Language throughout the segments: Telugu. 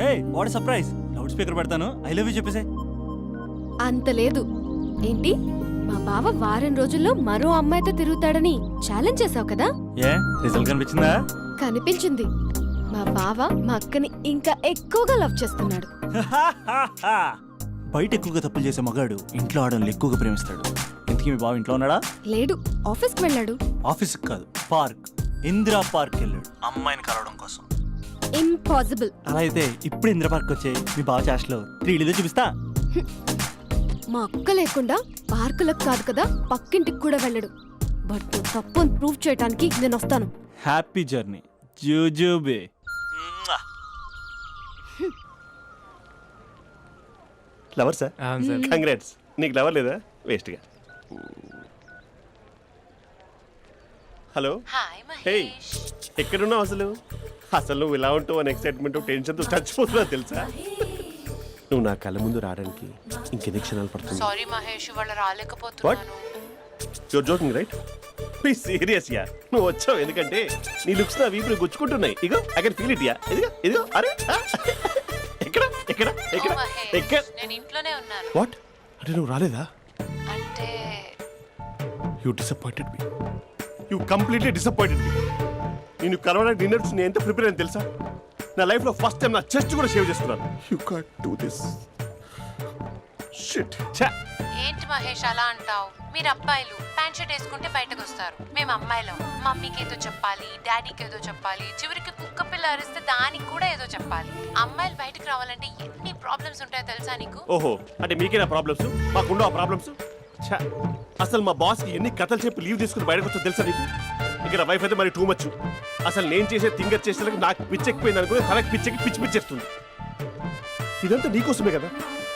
Hey what surprise, loud speaker పెడతాను, ఐ లవ్ యూ చెప్పేసే. అంత లేదు. ఏంటి, మా బావ వారం రోజుల్లో మరో అమ్మాయితో తిరుగుతాడని ఛాలెంజ్ చేసావు కదా? ఏ రిజల్ట్ కనిపించిందా? కనిపించింది. మా బావ మా అక్కని ఇంకా ఎక్కువగా లవ్ చేస్తున్నాడు. బయట ఎక్కువగా తప్పులు చేసే మగాడు ఇంట్లో ఆడవాళ్ళు ఎక్కువగా ప్రేమిస్తాడు. ఇంతకీ మీ బావ ఇంట్లో ఉన్నాడా? లేడు, ఆఫీస్కి వెళ్ళాడు. ఆఫీస్కి కాదు, పార్క్, ఇందిరా పార్క్ వెళ్ళాడు అమ్మాయిని కలవడం కోసం. ఇంపాసిబుల్. అలా అయితే ఇప్పుడు ఇందిరా పార్క్ వచ్చే మీ బావ చాష్లో 3Dలో చూపిస్తా. మా అక్క లేకుండా పార్కులకు కాదు కదా పక్కింటికి కూడా వెళ్ళడు. బట్ నువ్వు తప్పు అని ప్రూవ్ చేయడానికి నేను వస్తాను. హ్యాపీ జర్నీ జూజూబే. Lover sir, congrats. నీకు లవర్ లేదా? వేస్ట్గా. Hello, hi hey, Mahesh. ఎక్కడున్నావు అసలు? అసలు నువ్వు ఇలా ఉంటావు అని ఎక్సైట్మెంట్ టెన్షన్తో చచ్చిపోతున్నా తెలుసా? నువ్వు నా కళ్ళ ముందు రావడానికి ఇంకెన్ని క్షణాలు పడుతుంది? సారీ మహేష్, ఇవాళ రాలేకపోతున్నాను. Your joking right? Please serious yeah. నువ్వు వచ్చావు ఎందుకంటే నీ లుక్స్ నా వీపులు గుచ్చుకుంటున్నాయి. ఇగో I can feel it yeah. ఇదిగో ఇదిగో. అరే ఎక్కడ ఎక్కడ ఎక్కడ ఓ మహేష్, ఎక్కడ? నేను ఇంట్లోనే ఉన్నాను. వాట్ అంటే నువ్వు రాలేదా? అంటే you disappointed me. You completely disappointed me. నేను కరోనా డిన్నర్స్ నేను ఎంత ప్రిపేర్ అని తెలుసా? నా లైఫ్లో ఫస్ట్ టైం నా చెస్ట్ కూడా సేవ్ చేసుకున్నాను. You can't do this shit. ఛా, ఏంటి మహేష్ అలా అంటావు? మీరు అబ్బాయిలు ప్యాంట్ షర్ట్ వేసుకుంటే బయటకు వస్తారు. మేము అమ్మాయిలం, మమ్మీకి ఏదో చెప్పాలి, డాడీకి ఏదో చెప్పాలి, చివరికి కుక్క పిల్ల అరిస్తే దానికి కూడా ఏదో చెప్పాలి. అమ్మాయిలు బయటకు రావాలంటే ఎన్ని ప్రాబ్లమ్స్ ఉంటాయో తెలుసా నీకు? ఓహో, అంటే మీకేనా ప్రాబ్లమ్స్? మాకుండా ప్రాబ్లమ్స్? ఛా, అసలు మా బాస్కి ఎన్ని కథలు చెప్పి లీవ్ తీసుకుని బయటకు వచ్చో తెలుసా నీకు? ఇక్కడ వైఫ్ అయితే మరి టూ మచ్. అసలు నేను చేసే థింగర్ చేసేందుకు నాకు పిచ్చెక్కిపోయింది అనుకుని తనకి పిచ్చెక్కి పిచ్చి పిచ్చేస్తుంది. ఇదంతా నీకోసమే కదా,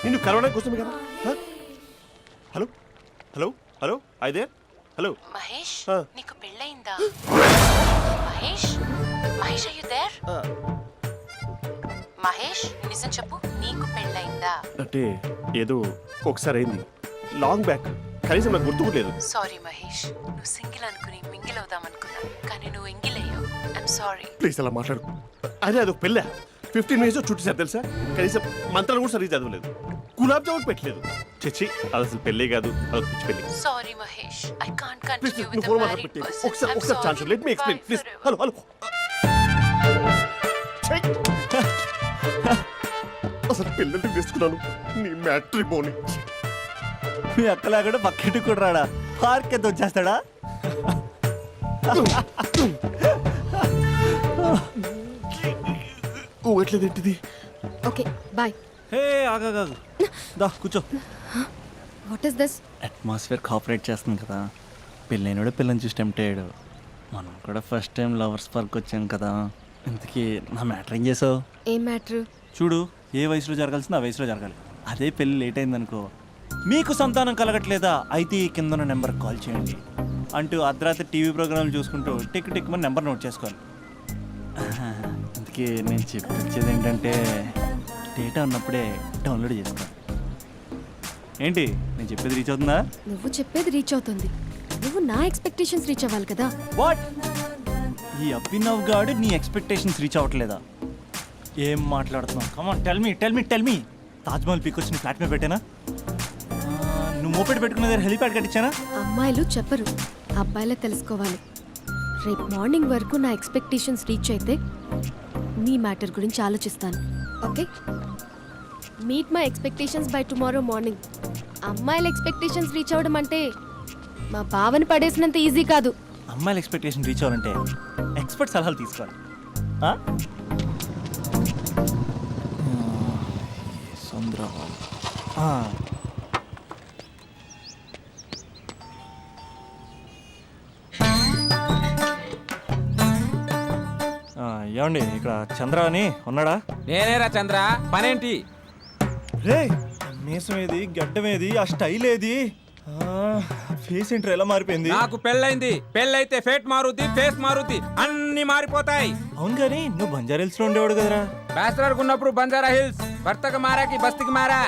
నిన్ను కరోనా కోసమే కదా. హలో హలో హలో అయితే హలో మహేష్, ఆ. నీకు పెళ్ళయిందా? Mahesh, Mahesh are you there? Mahesh, నిజం చెప్పు, నీకు పెళ్ళయిందా? అంటే ఏదో ఒకసారి అయింది, లాంగ్ బ్యాక్, కనీసం నాకు గుర్తు కూడా లేదు. సారీ మహేష్, నువ్వు సింగిల్ అనుకుని మింగిల్ అవుదాం అనుకున్నా, కానీ నువ్వు ఎంగిల్ అయ్యావు. I'm sorry. ప్లీజ్ అలా మాట్లాడు. అదే అదొక పెళ్ళ 15 మినిట్స్ చుట్టూ తెలుసా? కనీసం మంత్రాలు కూడా సరిగ్గా చదవలేదు, గులాబ్ జామున్ పెట్టలేదు. చచ్చి, అది అసలు పెళ్ళే కాదు, అదొక పిచ్చి పెళ్ళి. Sorry Mahesh, I can't please continue నువ్వు విత్ ఫోన్ ద మాట్లాడి మ్యారీడ్ పెట్టి పర్సన్. ఒకసారి chance let me explain please. Hello hello. అసలు పిల్లల్ని తీసుకున్నాను నీ మ్యాట్రిమోని. మీ అక్కలా కూడా పక్కింటికి కూడా రాడా? పార్క్ ఎంత వచ్చేస్తాడా? ఎట్లేదు ఏంటిది? Okay bye. హే ఆగా దా కూర్చో. What is this? Atmosphere cooperate చేస్తుంది కదా. పెళ్ళైనడు పిల్లని చూసి టెంప్ట్ అయ్యాడు. మనం కూడా ఫస్ట్ టైం లవర్స్ పార్క్ వచ్చాం కదా. ఇంతకీ నా మ్యాటర్ ఏం చేసావు? ఏం మ్యాటర్? చూడు, ఏ వయసులో జరగాల్సిందో ఆ వయసులో జరగాలి. అదే పెళ్ళి లేట్ అయిందనుకో, మీకు సంతానం కలగట్లేదా అయితే ఈ కింద నెంబర్ కాల్ చేయండి అంటూ అర్ధరాత్రి టీవీ ప్రోగ్రాంలు చూసుకుంటూ టిక్ టిక్ మన నెంబర్ నోట్ చేసుకోవాలి. అందుకే నేను చెప్పొచ్చేది ఏంటంటే డేటా ఉన్నప్పుడే డౌన్లోడ్ చేసుకోవాలి. ఏంటి నేను చెప్పేది రీచ్ అవుతుందా? నువ్వు చెప్పేది రీచ్ అవుతుంది, నువ్వు నా ఎక్స్పెక్టేషన్స్ రీచ్ అవ్వాలి కదా. వాట్? ఈ అభినవ్ గాడు నీ ఎక్స్పెక్టేషన్స్ రీచ్ అవ్వట్లేదా? ఏం మాట్లాడుతున్నావు? Come on tell me tell me tell me. Taj Mahal peak వచ్చి నీ ఫ్లాట్ మీద పెట్టానా? నువ్వు మోపెట్ పెట్టుకున్న దగ్గర హెలిప్యాడ్ కట్టించానా? అమ్మాయిలు చెప్పరు, అబ్బాయిలే తెలుసుకోవాలి. రేపు మార్నింగ్ వరకు నా ఎక్స్పెక్టేషన్స్ రీచ్ అయితే నీ మ్యాటర్ గురించి ఆలోచిస్తాను. Okay, meet my expectations by tomorrow morning. అమ్మాయిల ఎక్స్పెక్టేషన్స్ రీచ్ అవ్వడం అంటే మా బావని పడేసినంత ఈజీ కాదు. అమ్మాయిల ఎక్స్పెక్టేషన్ రీచ్ అవ్వాలంటే ఎక్స్పర్ట్ సలహాలు తీసుకోవాలి. ఏమండి, ఇక్కడ చంద్ర అని ఉన్నాడా? నేనేరా చంద్ర, పనేంటి? రే, మీసం ఏది, గడ్డం ఏది, ఆ స్టైల్ ఏది, ఫేస్ ఏంట్రా ఎలా మారిపోయింది? నాకు పెళ్ళైంది, పెళ్ళైతే ఫేట్ మారుద్ది, ఫేస్ మారుద్ది, అన్ని మారిపోతాయి. అవును కానీ నువ్వు బంజారా హిల్స్ లో ఉండేవాడు కదరా? బ్యాచిలర్ ఉన్నప్పుడు బంజారా హిల్స్, భర్తకు మారాకి బస్తికి మారా.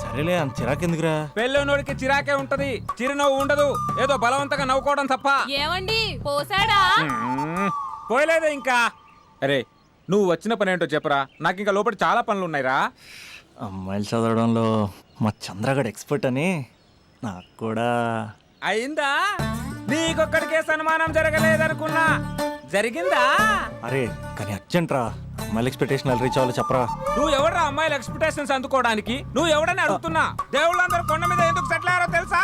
సరేలే, అంత చిరాకెందుకురా? పెళ్ళోనోడికి చిరాకే ఉంటది, చిరునవ్వు ఉండదు, ఏదో బలవంతంగా నవ్వుకోవడం తప్ప. ఏమండి పోసాడా? పోయలేదే ఇంకా. అరే నువ్వు వచ్చిన పని ఏంటో చెప్పరా, నాకు ఇంకా లోపల చాలా పనులు ఉన్నాయిరా. అమ్మాయిలు చదవడంలో మా చంద్రగడ్ ఎక్స్పర్ట్ అని నాకు కూడా. అయిందా? నీకొక్కడికే సన్మానం జరగలేదనుకున్నా, జరిగిందా? అరే కానీ అర్జెంట్ రా, అమ్మాయిల ఎక్స్పెక్టేషన్ ఎలా రీచ్ అవ్వాలో చెప్పరా. నువ్వు ఎవడరా అమ్మాయిల ఎక్స్పెక్టేషన్స్ అందుకోవడానికి? నువ్వు ఎవడని అడుగుతున్నా. దేవుళ్ళందరూ కొండ మీద ఎందుకు సెటిల్ అయ్యారో తెలుసా?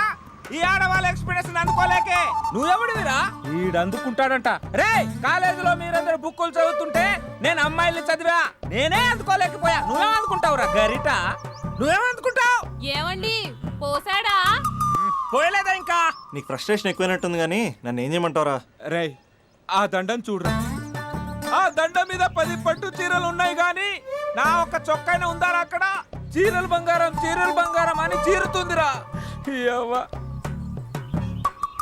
ఈ ఆడవాళ్ళ ఎక్స్పెక్టేషన్ అందుకోలేకే. నువ్వెవడివిరా? ఈడు అందుకుంటాడంట. రే కాలేజీలో మీరందరూ బుక్కులు చదువుతుంటే నేను అమ్మాయిల్ని చదివా, నేనే అందుకోలేకపోయా. నువ్వేం అందుకుంటావురా గరిట? నువ్వేం అందుకుంటావు? ఏమండి పోసాడా? పోయలేదా ఇంకా? నీకు ఫ్రస్ట్రేషన్ ఎక్కువైనట్టుంది కానీ నన్ను ఏం చేయమంటావురా. రే ఆ దండం చూడరా, ఆ దండం మీద 10 పట్టు చీరలు ఉన్నాయి గాని నా ఒక్క చొక్కాయిన ఉందారా అక్కడ? చీరలు బంగారం అని చీరుతుందిరా. యవ్వ.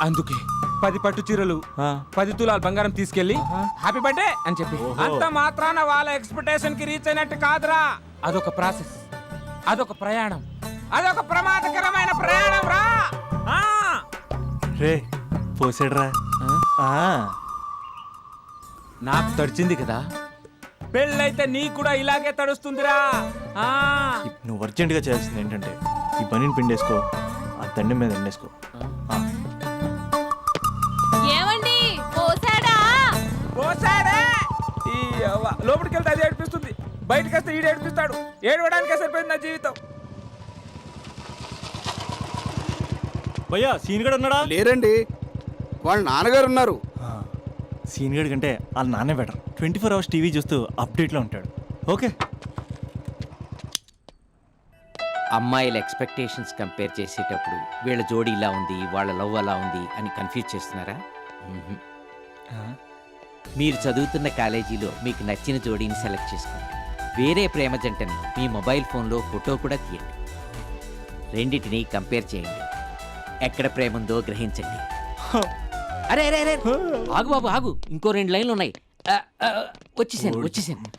అందుకే 10 పట్టు చీరలు 10 తులాలు బంగారం తీసుకెళ్లి హ్యాపీ బర్త్డే అని చెప్పి. అంత మాత్రాన వాళ్ళ ఎక్స్పెక్టేషన్ కి రీచ్ అయినట్టు కాదురా. అదొక ప్రాసెస్, అదొక ప్రయాణం, అదొక ప్రమాదకరమైన ప్రయాణం రా. రే పోసాడురా. నాకు తడిచింది కదా, పెళ్ళైతే నీకు కూడా ఇలాగే తడుస్తుందిరా. నువ్వు అర్జెంటుగా చేయాల్సింది ఏంటంటే ఈ పనిని పిండేసుకో, ఆ దండం మీద ఎండేసుకో. ఏమండి పోసాడా? పోసాడే. ఈ యవ్వ. లోపలికి వెళ్తే అది ఏడిపిస్తుంది, బయటకు వస్తే ఈడు ఏడిపిస్తాడు. ఏడవడానికే సరిపోయింది నా జీవితం. భయ్యా సీన్ గడ్ ఉన్నాడా? లేరండి, వాళ్ళ నాన్నగారు ఉన్నారు. సీన్ గడ్ కంటే వాళ్ళ నాన్నే బెటర్. 24 hours టీవీ చూస్తూ అప్డేట్లో ఉంటాడు. ఓకే. అమ్మాయిల ఎక్స్పెక్టేషన్స్ కంపేర్ చేసేటప్పుడు వీళ్ళ జోడి ఇలా ఉంది, వాళ్ళ లవ్ అలా ఉంది అని కన్ఫ్యూజ్ చేస్తున్నారా? మ్మ్హ. మీరు చదువుతున్న కాలేజీలో మీకు నచ్చిన జోడీని సెలెక్ట్ చేసుకోండి. వేరే ప్రేమ జంటని మీ మొబైల్ ఫోన్లో ఫోటో కూడా తీయండి. రెండింటిని కంపేర్ చేయండి. ఎక్కడ ప్రేమ ఉందో గ్రహించండి. అరే అరే అరే ఆగు బాబు ఆగు, ఇంకో 2 లైన్లు ఉన్నాయి. వచ్చేసాను.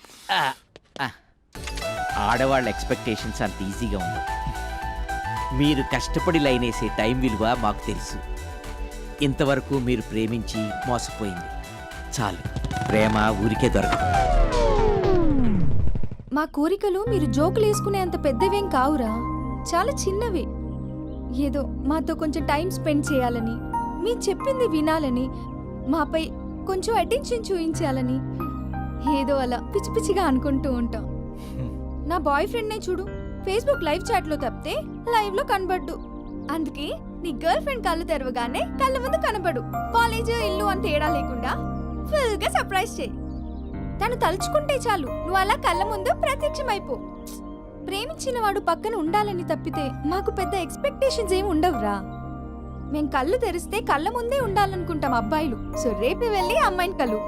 ఆడవాళ్ళ ఎక్స్పెక్టేషన్స్ అంత ఈజీగా ఉంది. మీరు కష్టపడి లైన్ వేసే టైం విలువ మాకు తెలుసు. ఇంతవరకు మీరు ప్రేమించి మోసపోయింది చాలు. ప్రేమ ఊరికే దొరకదు. మా కోరికలు మీరు జోకులు వేసుకునేంత పెద్దవేం కావురా, చాలా చిన్నవే. ఏదో మాతో కొంచెం టైం స్పెండ్ చేయాలని, మీ చెప్పింది వినాలని, మాపై కొంచెం అటెన్షన్ చూపించాలని ఏదో అలా పిచ్చి పిచ్చిగా అనుకుంటూ ఉంటాం. నా బాయ్ ఫ్రెండ్నే చూడు, ఫేస్బుక్ లైవ్ చాట్లో తప్పితే లైవ్ లో కనబడ్డు. అందుకే నీ గర్ల్ ఫ్రెండ్ కళ్ళు తెరవగానే కళ్ళ ముందు కనబడు. కాలేజ్ ఇల్లు అని తేడా లేకుండా ఫుల్ గా సర్ప్రైజ్ చేయి. తను తలుచుకుంటే చాలు నువ్వు అలా కళ్ళ ముందు ప్రత్యక్షమైపో. ప్రేమించిన వాడు పక్కన ఉండాలని తప్పితే మాకు పెద్ద ఎక్స్పెక్టేషన్స్ ఏమి ఉండవురా. మేం కళ్ళు తెరిస్తే కళ్ళ ముందే ఉండాలనుకుంటాం అబ్బాయిలు. సో రేపే వెళ్ళి అమ్మాయిని కలు.